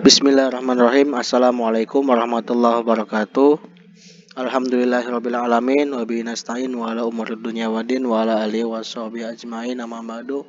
Bismillahirrahmanirrahim. Assalamualaikum warahmatullahi wabarakatuh. Alhamdulillahirrabbilalamin. Wa bihi nasta'in wa ala umurid dunya waddin wa ala alihi washabihi ajmain. Amma ba'du.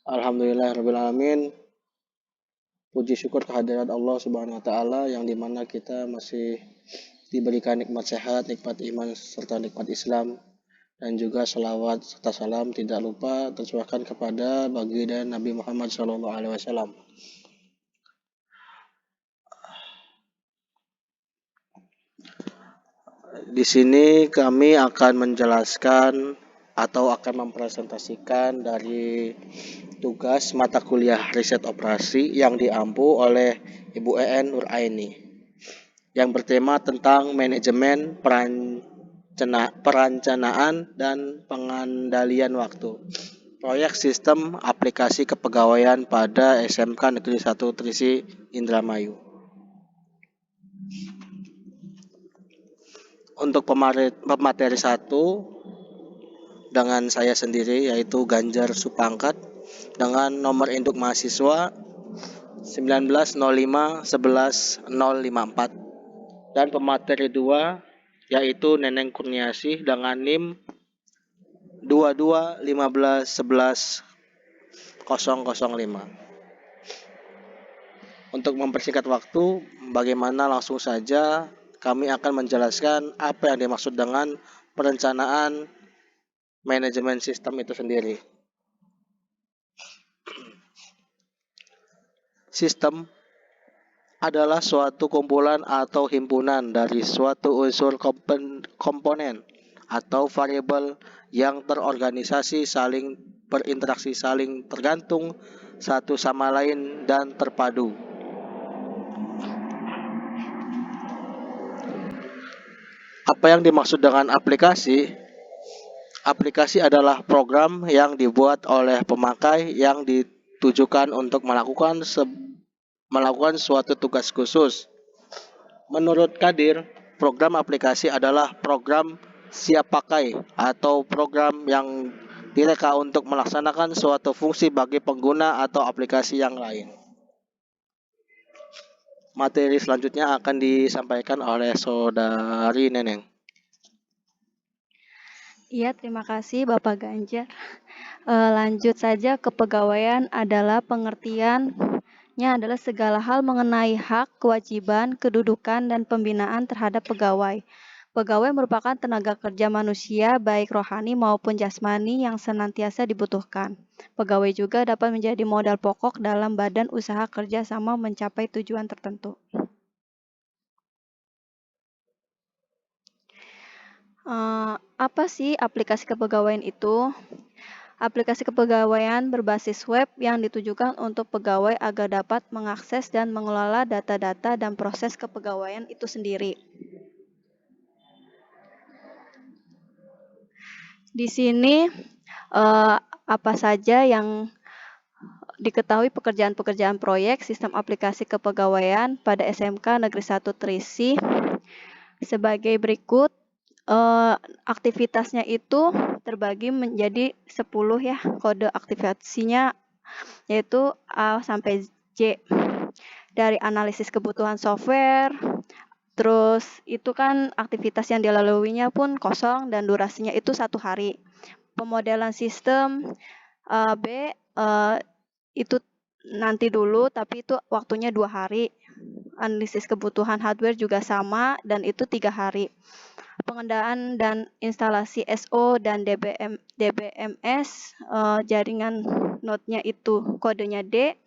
Alhamdulillahirrabbilalamin. Puji syukur kehadirat Allah Subhanahu wa taala yang dimana kita masih diberikan nikmat sehat, nikmat iman serta nikmat Islam, dan juga salawat serta salam tidak lupa tercurahkan kepada baginda Nabi Muhammad SAW. Di sini kami akan menjelaskan atau akan mempresentasikan dari tugas mata kuliah riset operasi yang diampu oleh Ibu EN Nuraini yang bertema tentang manajemen perencanaan dan pengendalian waktu. Proyek sistem aplikasi kepegawaian pada SMK Negeri 1 Trisi Indramayu. Untuk pemateri 1 dengan saya sendiri yaitu Ganjar Supangkat dengan nomor induk mahasiswa 1905111054 dan pemateri 2 yaitu Neneng Kurniasih dengan NIM 2215111005. Untuk mempersingkat waktu, bagaimana langsung saja kami akan menjelaskan apa yang dimaksud dengan perencanaan manajemen sistem itu sendiri. Sistem adalah suatu kumpulan atau himpunan dari suatu unsur komponen atau variabel yang terorganisasi, saling berinteraksi, saling tergantung satu sama lain dan terpadu. Apa yang dimaksud dengan aplikasi? Aplikasi adalah program yang dibuat oleh pemakai yang ditujukan untuk melakukan suatu tugas khusus. Menurut Kadir, program aplikasi adalah program siap pakai atau program yang direka untuk melaksanakan suatu fungsi bagi pengguna atau aplikasi yang lain. Materi selanjutnya akan disampaikan oleh Saudari Neneng. Iya, terima kasih Bapak Ganjar. Lanjut saja, kepegawaian adalah pengertiannya adalah segala hal mengenai hak, kewajiban, kedudukan, dan pembinaan terhadap pegawai. Pegawai merupakan tenaga kerja manusia baik rohani maupun jasmani yang senantiasa dibutuhkan. Pegawai juga dapat menjadi modal pokok dalam badan usaha kerja sama mencapai tujuan tertentu. Apa sih aplikasi kepegawaian itu? Aplikasi kepegawaian berbasis web yang ditujukan untuk pegawai agar dapat mengakses dan mengelola data-data dan proses kepegawaian itu sendiri. Di sini apa saja yang diketahui pekerjaan-pekerjaan proyek sistem aplikasi kepegawaian pada SMK Negeri 1 Trisi sebagai berikut. Aktivitasnya itu terbagi menjadi 10 ya, kode aktivasinya yaitu A sampai Z. Dari analisis kebutuhan software, terus itu kan aktivitas yang dilaluinya pun kosong dan durasinya itu 1 hari. Pemodelan sistem B itu nanti dulu tapi itu waktunya 2 hari. Analisis kebutuhan hardware juga sama dan itu 3 hari. Pengendalian dan instalasi SO dan DBMS jaringan node-nya itu kodenya D,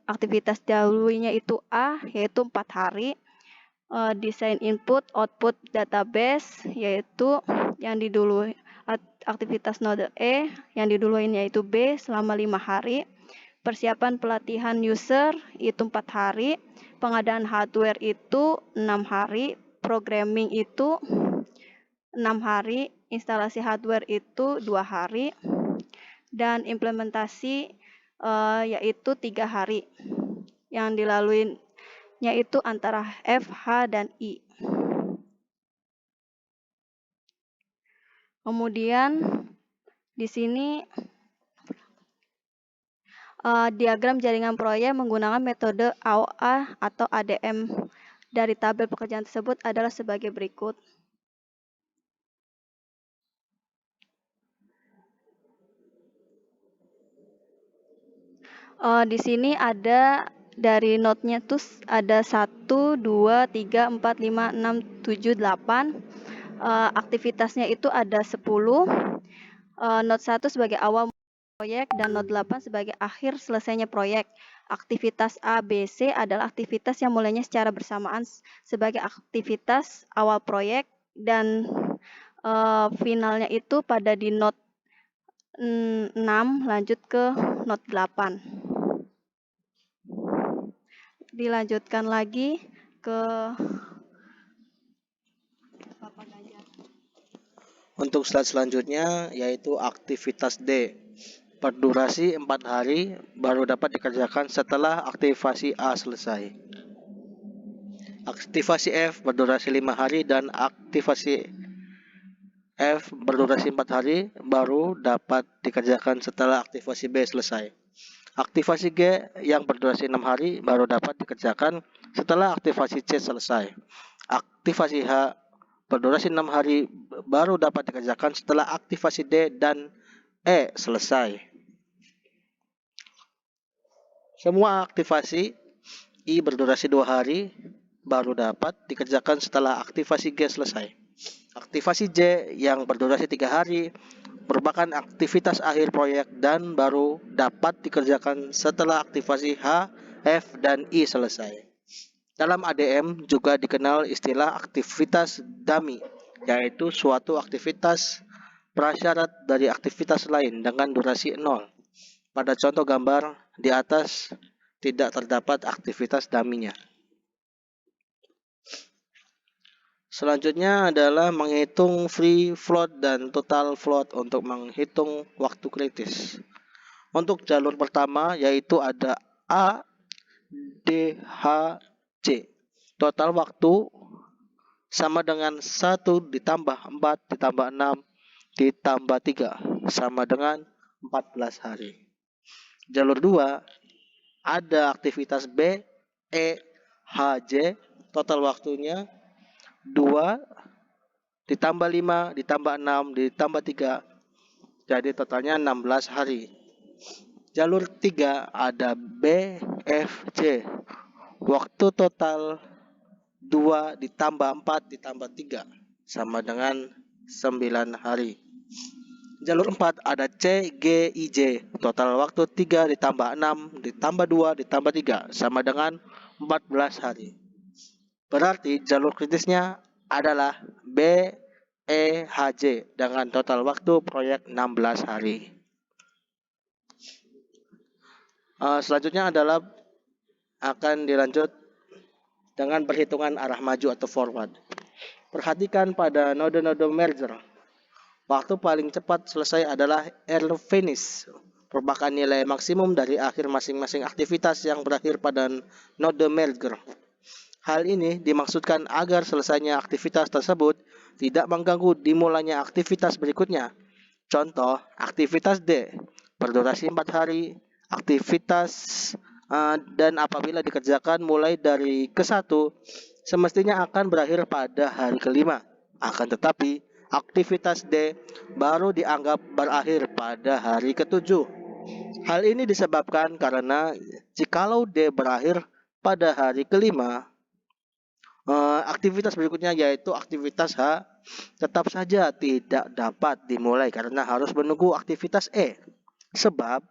aktivitas dahulunya itu A yaitu 4 hari, desain input output database yaitu yang didului aktivitas node E yang diduluin yaitu B selama 5 hari, persiapan pelatihan user itu 4 hari, pengadaan hardware itu 6 hari, programming itu 6 hari, instalasi hardware itu 2 hari, dan implementasi yaitu 3 hari. Yang dilaluinya itu antara F, H, dan I. Kemudian di sini Diagram jaringan proyek menggunakan metode AOA atau ADM dari tabel pekerjaan tersebut adalah sebagai berikut. Di sini ada dari node-nya tuh ada 1, 2, 3, 4, 5, 6, 7, 8. Aktivitasnya itu ada 10. Node 1 sebagai awal proyek dan node 8 sebagai akhir selesainya proyek. Aktivitas A, B, C adalah aktivitas yang mulainya secara bersamaan sebagai aktivitas awal proyek dan finalnya itu pada di node 6 lanjut ke node 8. Dilanjutkan lagi ke Bapak Ganjar. Untuk slide selanjutnya yaitu aktivitas D. Berdurasi 4 hari baru dapat dikerjakan setelah aktivasi A selesai. Aktivasi F berdurasi 5 hari dan aktivasi F berdurasi 4 hari baru dapat dikerjakan setelah aktivasi B selesai. Aktivasi G yang berdurasi 6 hari baru dapat dikerjakan setelah aktivasi C selesai. Aktivasi H berdurasi 6 hari baru dapat dikerjakan setelah aktivasi D dan E selesai. Semua aktivasi I berdurasi 2 hari baru dapat dikerjakan setelah aktivasi G selesai. Aktivasi J yang berdurasi 3 hari merupakan aktivitas akhir proyek dan baru dapat dikerjakan setelah aktivasi H, F, dan I selesai. Dalam ADM juga dikenal istilah aktivitas dummy, yaitu suatu aktivitas prasyarat dari aktivitas lain dengan durasi 0. Pada contoh gambar di atas tidak terdapat aktivitas dummy-nya. Selanjutnya adalah menghitung free float dan total float untuk menghitung waktu kritis. Untuk jalur pertama yaitu ada A, D, H, C. Total waktu sama dengan 1 ditambah 4 ditambah 6 ditambah 3 sama dengan 14 hari. Jalur 2 ada aktivitas B, E, H, J. Total waktunya 2 ditambah 5 ditambah 6 ditambah 3, jadi totalnya 16 hari. Jalur 3 ada B, F, C. Waktu total 2 ditambah 4 ditambah 3 sama dengan 9 hari. Jalur 4 ada C, G, I, J. Total waktu 3 ditambah 6 ditambah 2 ditambah 3 sama dengan 14 hari. Berarti jalur kritisnya adalah B, E, H, J dengan total waktu proyek 16 hari. Selanjutnya adalah akan dilanjut dengan perhitungan arah maju atau forward. Perhatikan pada node-node merger. Waktu paling cepat selesai adalah early finish, merupakan nilai maksimum dari akhir masing-masing aktivitas yang berakhir pada node merger. Hal ini dimaksudkan agar selesainya aktivitas tersebut tidak mengganggu dimulainya aktivitas berikutnya. Contoh, aktivitas D berdurasi 4 hari, aktivitas dan apabila dikerjakan mulai dari ke-1, semestinya akan berakhir pada hari ke-5. Akan tetapi, aktivitas D baru dianggap berakhir pada hari ke-7. Hal ini disebabkan karena jikalau D berakhir pada hari ke-5, aktivitas berikutnya yaitu aktivitas H tetap saja tidak dapat dimulai karena harus menunggu aktivitas E. Sebab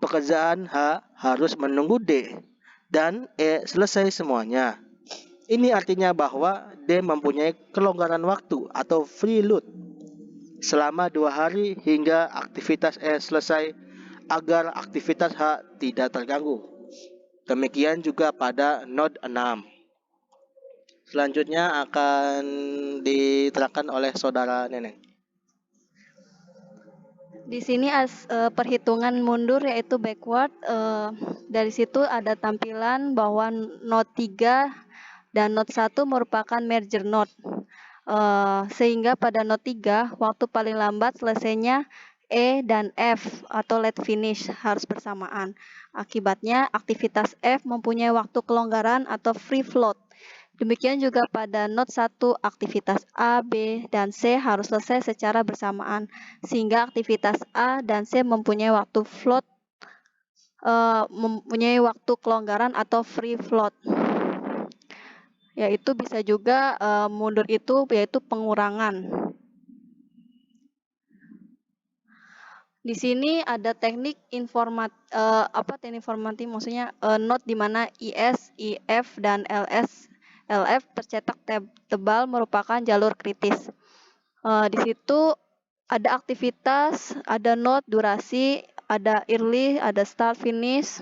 pekerjaan H harus menunggu D dan E selesai semuanya. Ini artinya bahwa D mempunyai kelonggaran waktu atau free load selama 2 hari hingga aktivitas E selesai agar aktivitas H tidak terganggu. Demikian juga pada node 6. Selanjutnya akan diterangkan oleh saudara Neneng. Di sini perhitungan mundur yaitu backward. Dari situ ada tampilan bahwa node 3 dan node 1 merupakan merger node. Sehingga pada node 3 waktu paling lambat selesainya E dan F atau let finish harus bersamaan. Akibatnya aktivitas F mempunyai waktu kelonggaran atau free float. Demikian juga pada not 1, aktivitas A, B, dan C harus selesai secara bersamaan, sehingga aktivitas A dan C mempunyai waktu float, mempunyai waktu kelonggaran atau free float. Yaitu bisa juga mundur itu yaitu pengurangan. Di sini ada teknik teknik informatif, maksudnya not di mana IS, IF, dan LF tercetak tebal merupakan jalur kritis. Di situ ada aktivitas, ada not, durasi, ada early, ada start, finish.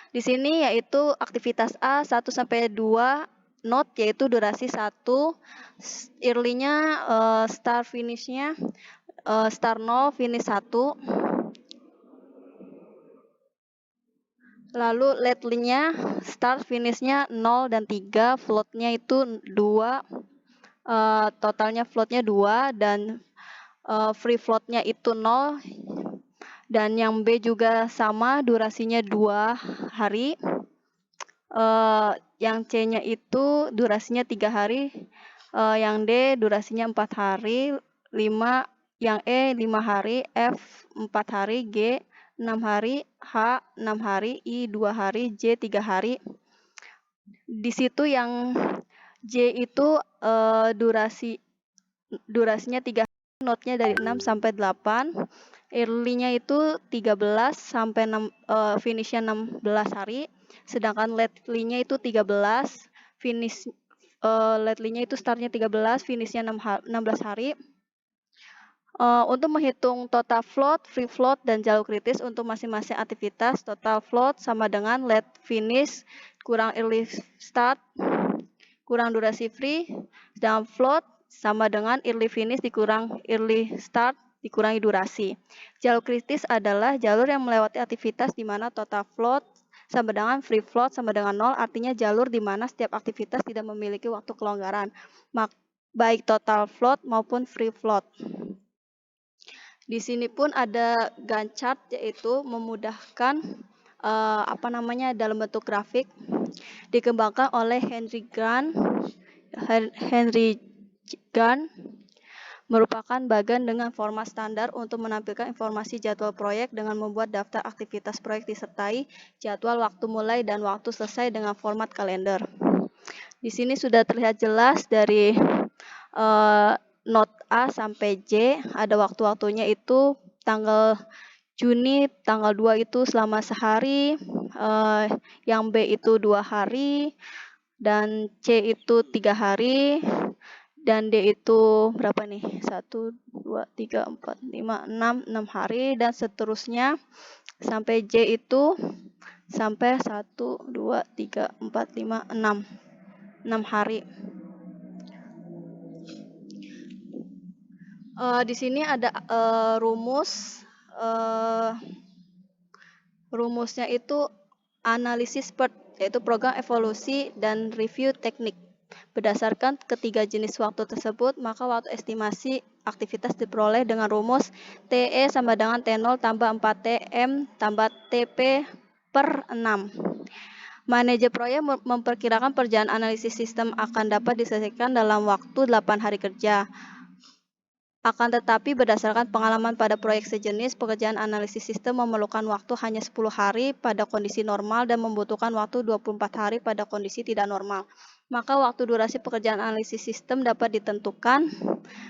Di sini yaitu aktivitas A 1 sampai 2, not yaitu durasi 1, early-nya start, finish-nya start 0, finish 1. Lalu lately-nya start, finish-nya 0 dan 3, float-nya itu 2, totalnya float-nya 2, dan free float-nya itu 0, dan yang B juga sama, durasinya 2 hari. Yang C-nya itu durasinya 3 hari, yang D durasinya 4 hari, 5, yang E 5 hari, F 4 hari, G 6 hari, H 6 hari, I 2 hari, J 3 hari. Di situ yang J itu durasinya 3 hari, notnya dari 6 sampai 8. Early-nya itu 13 sampai 6, finish-nya 16 hari. Sedangkan lately-nya itu 13, finish lately-nya itu start-nya 13, finish-nya 16 hari. Untuk menghitung total float, free float, dan jalur kritis untuk masing-masing aktivitas, total float sama dengan let finish kurang early start kurang durasi free, sedangkan float sama dengan early finish dikurang early start dikurangi durasi. Jalur kritis adalah jalur yang melewati aktivitas di mana total float sama dengan free float sama dengan 0, artinya jalur di mana setiap aktivitas tidak memiliki waktu kelonggaran, baik total float maupun free float. Di sini pun ada Gantt chart, yaitu memudahkan dalam bentuk grafik, dikembangkan oleh Henry Gantt, merupakan bagan dengan format standar untuk menampilkan informasi jadwal proyek dengan membuat daftar aktivitas proyek disertai jadwal waktu mulai dan waktu selesai dengan format kalender. Di sini sudah terlihat jelas dari not A sampai J, ada waktu-waktunya itu tanggal Juni tanggal 2 itu selama sehari, yang B itu 2 hari, dan C itu 3 hari, dan D itu berapa nih? 1, 2, 3, 4, 5, 6 hari, dan seterusnya sampai J itu sampai 1, 2, 3, 4, 5, 6 hari. Di sini ada rumusnya itu analisis PERT, yaitu program evolusi dan review teknik. Berdasarkan ketiga jenis waktu tersebut, maka waktu estimasi aktivitas diperoleh dengan rumus TE sama dengan T0 tambah 4TM tambah TP per 6. Manajer proyek memperkirakan perjalanan analisis sistem akan dapat diselesaikan dalam waktu 8 hari kerja. Akan tetapi berdasarkan pengalaman pada proyek sejenis, pekerjaan analisis sistem memerlukan waktu hanya 10 hari pada kondisi normal dan membutuhkan waktu 24 hari pada kondisi tidak normal. Maka waktu durasi pekerjaan analisis sistem dapat ditentukan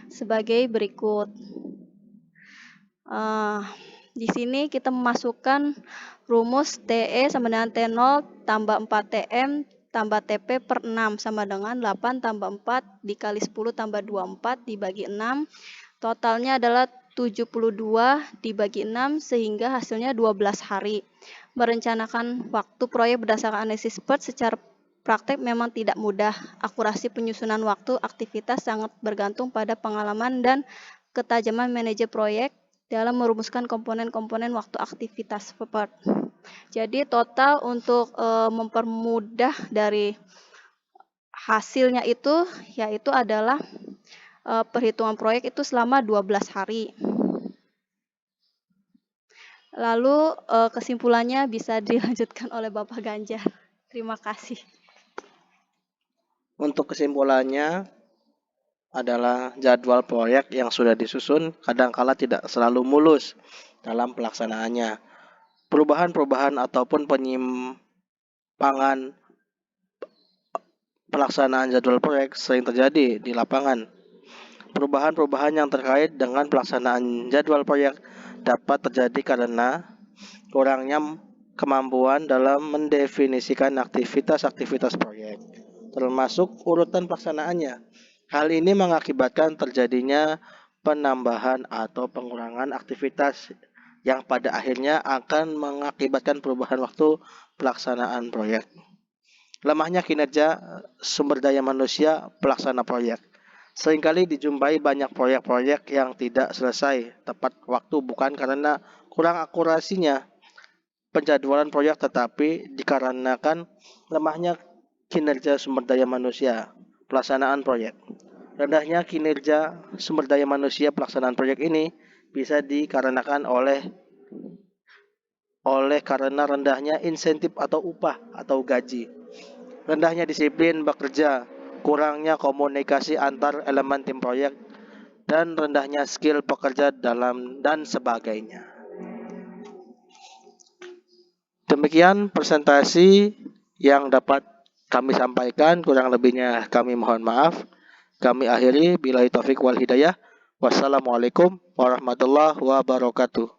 sebagai berikut. Di sini kita memasukkan rumus TE sama dengan T0 tambah 4TM tambah TP per 6 sama dengan 8 tambah 4 dikali 10 tambah 24 dibagi 6. Totalnya adalah 72 dibagi 6 sehingga hasilnya 12 hari. Merencanakan waktu proyek berdasarkan analisis PERT secara praktek memang tidak mudah. Akurasi penyusunan waktu aktivitas sangat bergantung pada pengalaman dan ketajaman manajer proyek dalam merumuskan komponen-komponen waktu aktivitas PERT. Jadi total untuk mempermudah dari hasilnya itu yaitu adalah perhitungan proyek itu selama 12 hari. Lalu kesimpulannya bisa dilanjutkan oleh Bapak Ganjar. Terima kasih. Untuk kesimpulannya adalah jadwal proyek yang sudah disusun kadangkala tidak selalu mulus dalam pelaksanaannya. Perubahan-perubahan ataupun penyimpangan pelaksanaan jadwal proyek sering terjadi di lapangan. Perubahan-perubahan yang terkait dengan pelaksanaan jadwal proyek dapat terjadi karena kurangnya kemampuan dalam mendefinisikan aktivitas-aktivitas proyek, termasuk urutan pelaksanaannya. Hal ini mengakibatkan terjadinya penambahan atau pengurangan aktivitas yang pada akhirnya akan mengakibatkan perubahan waktu pelaksanaan proyek. Lemahnya kinerja sumber daya manusia pelaksana proyek. Seringkali dijumpai banyak proyek-proyek yang tidak selesai tepat waktu bukan karena kurang akurasinya penjadwalan proyek tetapi dikarenakan lemahnya kinerja sumber daya manusia pelaksanaan proyek. Rendahnya kinerja sumber daya manusia pelaksanaan proyek ini bisa dikarenakan karena rendahnya insentif atau upah atau gaji, rendahnya disiplin bekerja, kurangnya komunikasi antar elemen tim proyek, dan rendahnya skill pekerja dalam dan sebagainya. Demikian presentasi yang dapat kami sampaikan, kurang lebihnya kami mohon maaf. Kami akhiri, billahi taufik wal hidayah. Wassalamualaikum warahmatullahi wabarakatuh.